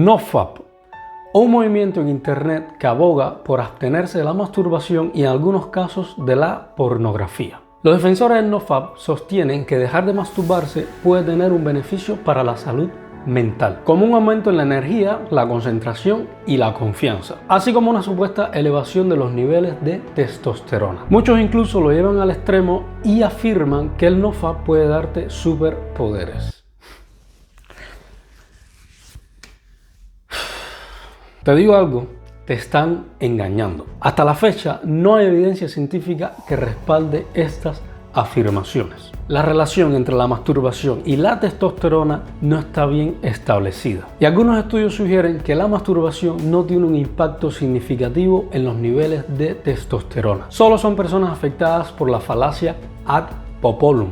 NoFap, un movimiento en internet que aboga por abstenerse de la masturbación y en algunos casos de la pornografía. Los defensores del NoFap sostienen que dejar de masturbarse puede tener un beneficio para la salud mental, como un aumento en la energía, la concentración y la confianza, así como una supuesta elevación de los niveles de testosterona. Muchos incluso lo llevan al extremo y afirman que el NoFap puede darte superpoderes. Te digo algo, te están engañando. Hasta la fecha no hay evidencia científica que respalde estas afirmaciones. La relación entre la masturbación y la testosterona no está bien establecida. Y algunos estudios sugieren que la masturbación no tiene un impacto significativo en los niveles de testosterona. Solo son personas afectadas por la falacia ad populum.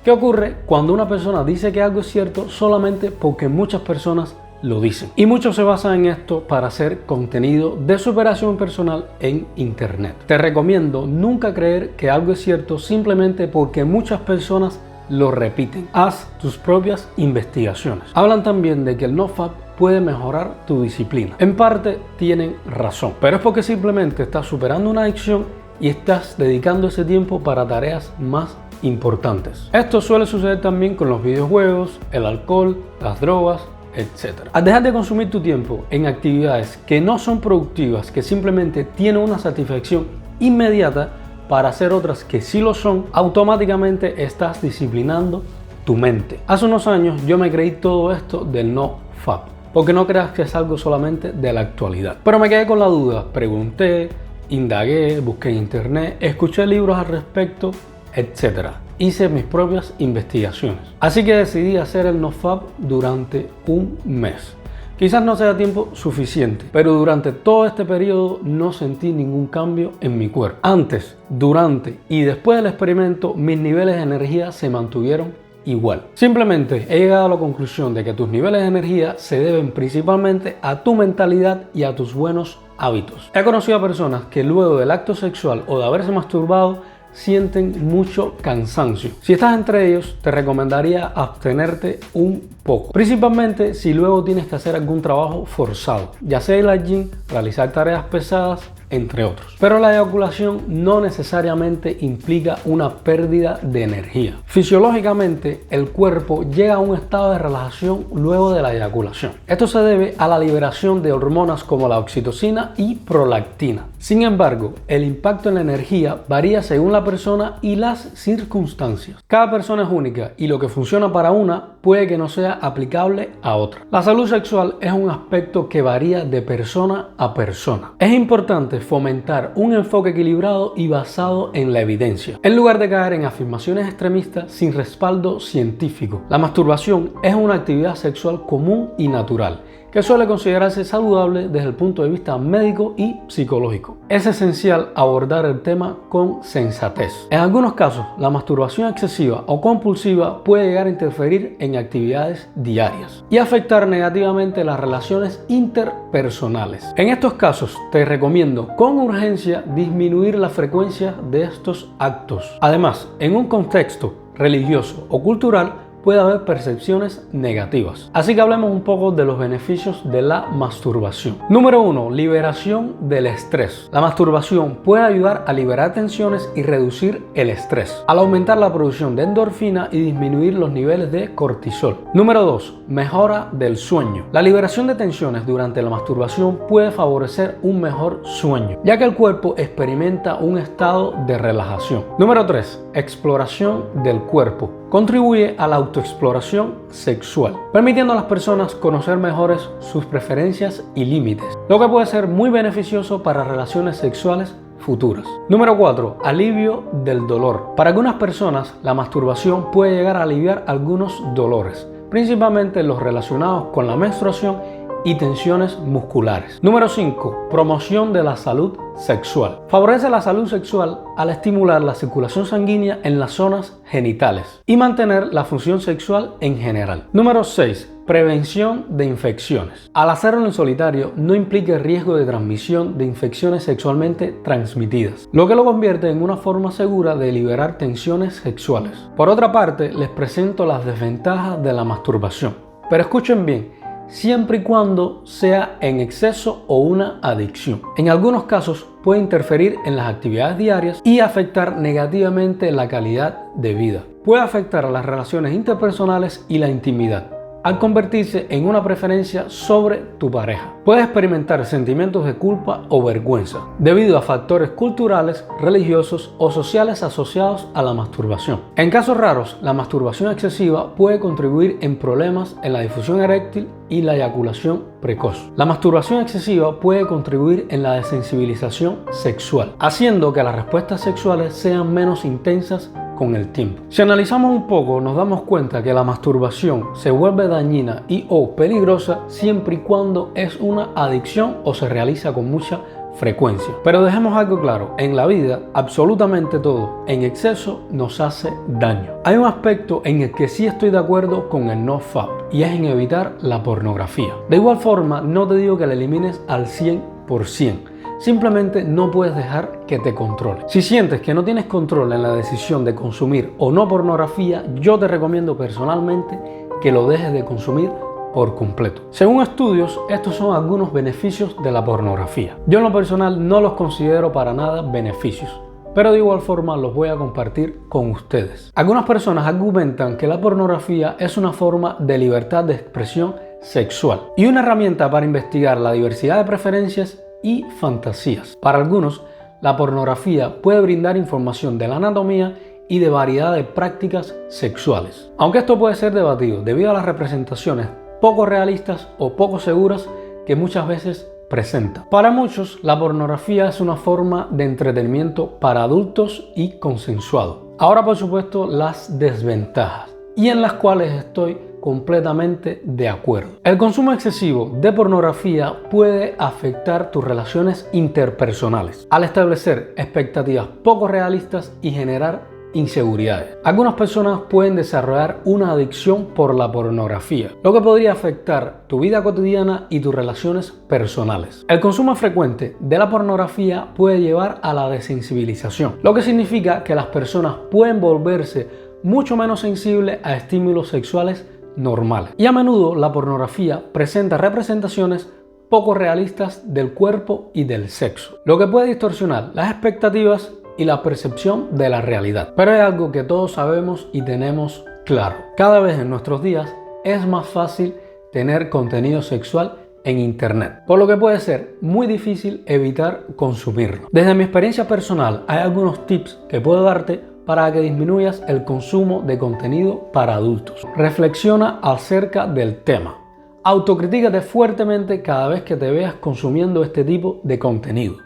¿Qué ocurre cuando una persona dice que algo es cierto solamente porque muchas personas lo dicen? Y muchos se basan en esto para hacer contenido de superación personal en internet. Te recomiendo nunca creer que algo es cierto simplemente porque muchas personas lo repiten. Haz tus propias investigaciones. Hablan también de que el NoFap puede mejorar tu disciplina. En parte tienen razón, pero es porque simplemente estás superando una adicción y estás dedicando ese tiempo para tareas más importantes. Esto suele suceder también con los videojuegos, el alcohol, las drogas, etc. Al dejar de consumir tu tiempo en actividades que no son productivas, que simplemente tienen una satisfacción inmediata, para hacer otras que sí lo son, automáticamente estás disciplinando tu mente. Hace unos años yo me creí todo esto del NoFap, porque no creas que es algo solamente de la actualidad. Pero me quedé con la duda, pregunté, indagué, busqué en internet, escuché libros al respecto, etc. Hice mis propias investigaciones. Así que decidí hacer el NoFap durante un mes. Quizás no sea tiempo suficiente, pero durante todo este periodo no sentí ningún cambio en mi cuerpo. Antes, durante y después del experimento, mis niveles de energía se mantuvieron igual. Simplemente he llegado a la conclusión de que tus niveles de energía se deben principalmente a tu mentalidad y a tus buenos hábitos. He conocido a personas que luego del acto sexual o de haberse masturbado sienten mucho cansancio. Si estás entre ellos, te recomendaría abstenerte un poco, principalmente si luego tienes que hacer algún trabajo forzado, ya sea ir al gym, realizar tareas pesadas, entre otros. Pero la eyaculación no necesariamente implica una pérdida de energía. Fisiológicamente, el cuerpo llega a un estado de relajación luego de la eyaculación. Esto se debe a la liberación de hormonas como la oxitocina y prolactina. Sin embargo, el impacto en la energía varía según la persona y las circunstancias. Cada persona es única y lo que funciona para una puede que no sea aplicable a otra. La salud sexual es un aspecto que varía de persona a persona. Es importante fomentar un enfoque equilibrado y basado en la evidencia, en lugar de caer en afirmaciones extremistas sin respaldo científico. La masturbación es una actividad sexual común y natural, que suele considerarse saludable desde el punto de vista médico y psicológico. Es esencial abordar el tema con sensatez. En algunos casos, la masturbación excesiva o compulsiva puede llegar a interferir en actividades diarias y afectar negativamente las relaciones interpersonales. En estos casos, te recomiendo con urgencia disminuir la frecuencia de estos actos. Además, en un contexto religioso o cultural, puede haber percepciones negativas. Así que hablemos un poco de los beneficios de la masturbación. Número 1. Liberación del estrés. La masturbación puede ayudar a liberar tensiones y reducir el estrés, al aumentar la producción de endorfina y disminuir los niveles de cortisol. Número 2. Mejora del sueño. La liberación de tensiones durante la masturbación puede favorecer un mejor sueño, ya que el cuerpo experimenta un estado de relajación. Número 3. Exploración del cuerpo. Contribuye a la autoexploración sexual, permitiendo a las personas conocer mejores sus preferencias y límites, lo que puede ser muy beneficioso para relaciones sexuales futuras. Número 4. Alivio del dolor. Para algunas personas, la masturbación puede llegar a aliviar algunos dolores, principalmente los relacionados con la menstruación y tensiones musculares. Número 5. Promoción de la salud sexual. Favorece la salud sexual al estimular la circulación sanguínea en las zonas genitales y mantener la función sexual en general. Número 6. Prevención de infecciones. Al hacerlo en solitario no implica el riesgo de transmisión de infecciones sexualmente transmitidas, lo que lo convierte en una forma segura de liberar tensiones sexuales. Por otra parte, les presento las desventajas de la masturbación. Pero escuchen bien, siempre y cuando sea en exceso o una adicción. En algunos casos puede interferir en las actividades diarias y afectar negativamente la calidad de vida. Puede afectar a las relaciones interpersonales y la intimidad, al convertirse en una preferencia sobre tu pareja. Puedes experimentar sentimientos de culpa o vergüenza debido a factores culturales, religiosos o sociales asociados a la masturbación. En casos raros, la masturbación excesiva puede contribuir en problemas en la difusión eréctil y la eyaculación precoz. La masturbación excesiva puede contribuir en la desensibilización sexual, haciendo que las respuestas sexuales sean menos intensas con el tiempo. Si analizamos un poco, nos damos cuenta que la masturbación se vuelve dañina y o peligrosa siempre y cuando es una adicción o se realiza con mucha frecuencia. Pero dejemos algo claro, en la vida absolutamente todo en exceso nos hace daño. Hay un aspecto en el que sí estoy de acuerdo con el NoFap y es en evitar la pornografía. De igual forma, no te digo que la elimines al 100%. Simplemente no puedes dejar que te controle. Si sientes que no tienes control en la decisión de consumir o no pornografía, yo te recomiendo personalmente que lo dejes de consumir por completo. Según estudios, estos son algunos beneficios de la pornografía. Yo en lo personal no los considero para nada beneficios, pero de igual forma los voy a compartir con ustedes. Algunas personas argumentan que la pornografía es una forma de libertad de expresión sexual y una herramienta para investigar la diversidad de preferencias y fantasías. Para algunos, la pornografía puede brindar información de la anatomía y de variedad de prácticas sexuales. Aunque esto puede ser debatido debido a las representaciones poco realistas o poco seguras que muchas veces presenta. Para muchos, la pornografía es una forma de entretenimiento para adultos y consensuado. Ahora, por supuesto, las desventajas, y en las cuales estoy completamente de acuerdo. El consumo excesivo de pornografía puede afectar tus relaciones interpersonales al establecer expectativas poco realistas y generar inseguridades. Algunas personas pueden desarrollar una adicción por la pornografía, lo que podría afectar tu vida cotidiana y tus relaciones personales. El consumo frecuente de la pornografía puede llevar a la desensibilización, lo que significa que las personas pueden volverse mucho menos sensibles a estímulos sexuales normales. Y a menudo la pornografía presenta representaciones poco realistas del cuerpo y del sexo, lo que puede distorsionar las expectativas y la percepción de la realidad. Pero es algo que todos sabemos y tenemos claro. Cada vez en nuestros días es más fácil tener contenido sexual en internet, por lo que puede ser muy difícil evitar consumirlo. Desde mi experiencia personal hay algunos tips que puedo darte para que disminuyas el consumo de contenido para adultos. Reflexiona acerca del tema. Autocríticate fuertemente cada vez que te veas consumiendo este tipo de contenido.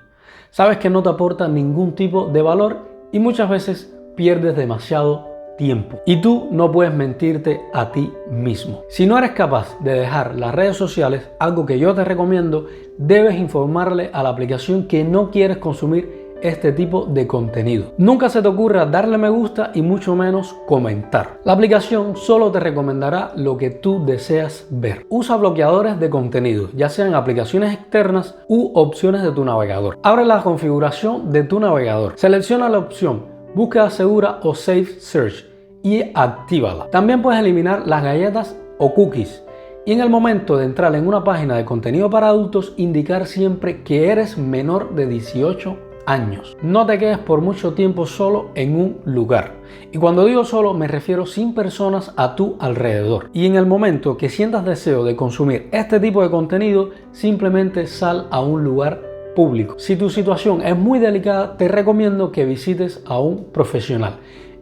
Sabes que no te aporta ningún tipo de valor y muchas veces pierdes demasiado tiempo. Y tú no puedes mentirte a ti mismo. Si no eres capaz de dejar las redes sociales, algo que yo te recomiendo, debes informarle a la aplicación que no quieres consumir este tipo de contenido. Nunca se te ocurra darle me gusta y mucho menos comentar. La aplicación solo te recomendará lo que tú deseas ver. Usa bloqueadores de contenido, ya sean aplicaciones externas u opciones de tu navegador. Abre la configuración de tu navegador. Selecciona la opción Búsqueda segura o Safe Search y actívala. También puedes eliminar las galletas o cookies. Y en el momento de entrar en una página de contenido para adultos, indicar siempre que eres menor de 18 años. No te quedes por mucho tiempo solo en un lugar. Y cuando digo solo me refiero sin personas a tu alrededor. Y en el momento que sientas deseo de consumir este tipo de contenido, simplemente sal a un lugar público. Si tu situación es muy delicada, te recomiendo que visites a un profesional.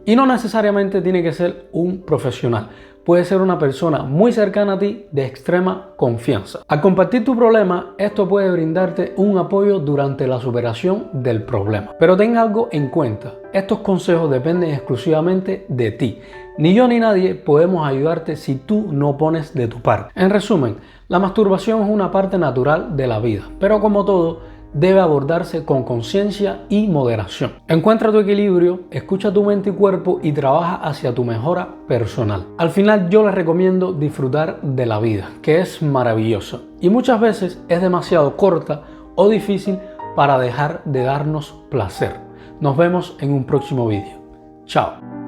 Y no necesariamente tiene que ser un profesional. Puede ser una persona muy cercana a ti de extrema confianza. Al compartir tu problema, esto puede brindarte un apoyo durante la superación del problema. Pero ten algo en cuenta, estos consejos dependen exclusivamente de ti. Ni yo ni nadie podemos ayudarte si tú no pones de tu parte. En resumen, la masturbación es una parte natural de la vida, pero como todo, debe abordarse con conciencia y moderación. Encuentra tu equilibrio, escucha tu mente y cuerpo y trabaja hacia tu mejora personal. Al final yo les recomiendo disfrutar de la vida, que es maravillosa y muchas veces es demasiado corta o difícil para dejar de darnos placer. Nos vemos en un próximo vídeo. Chao.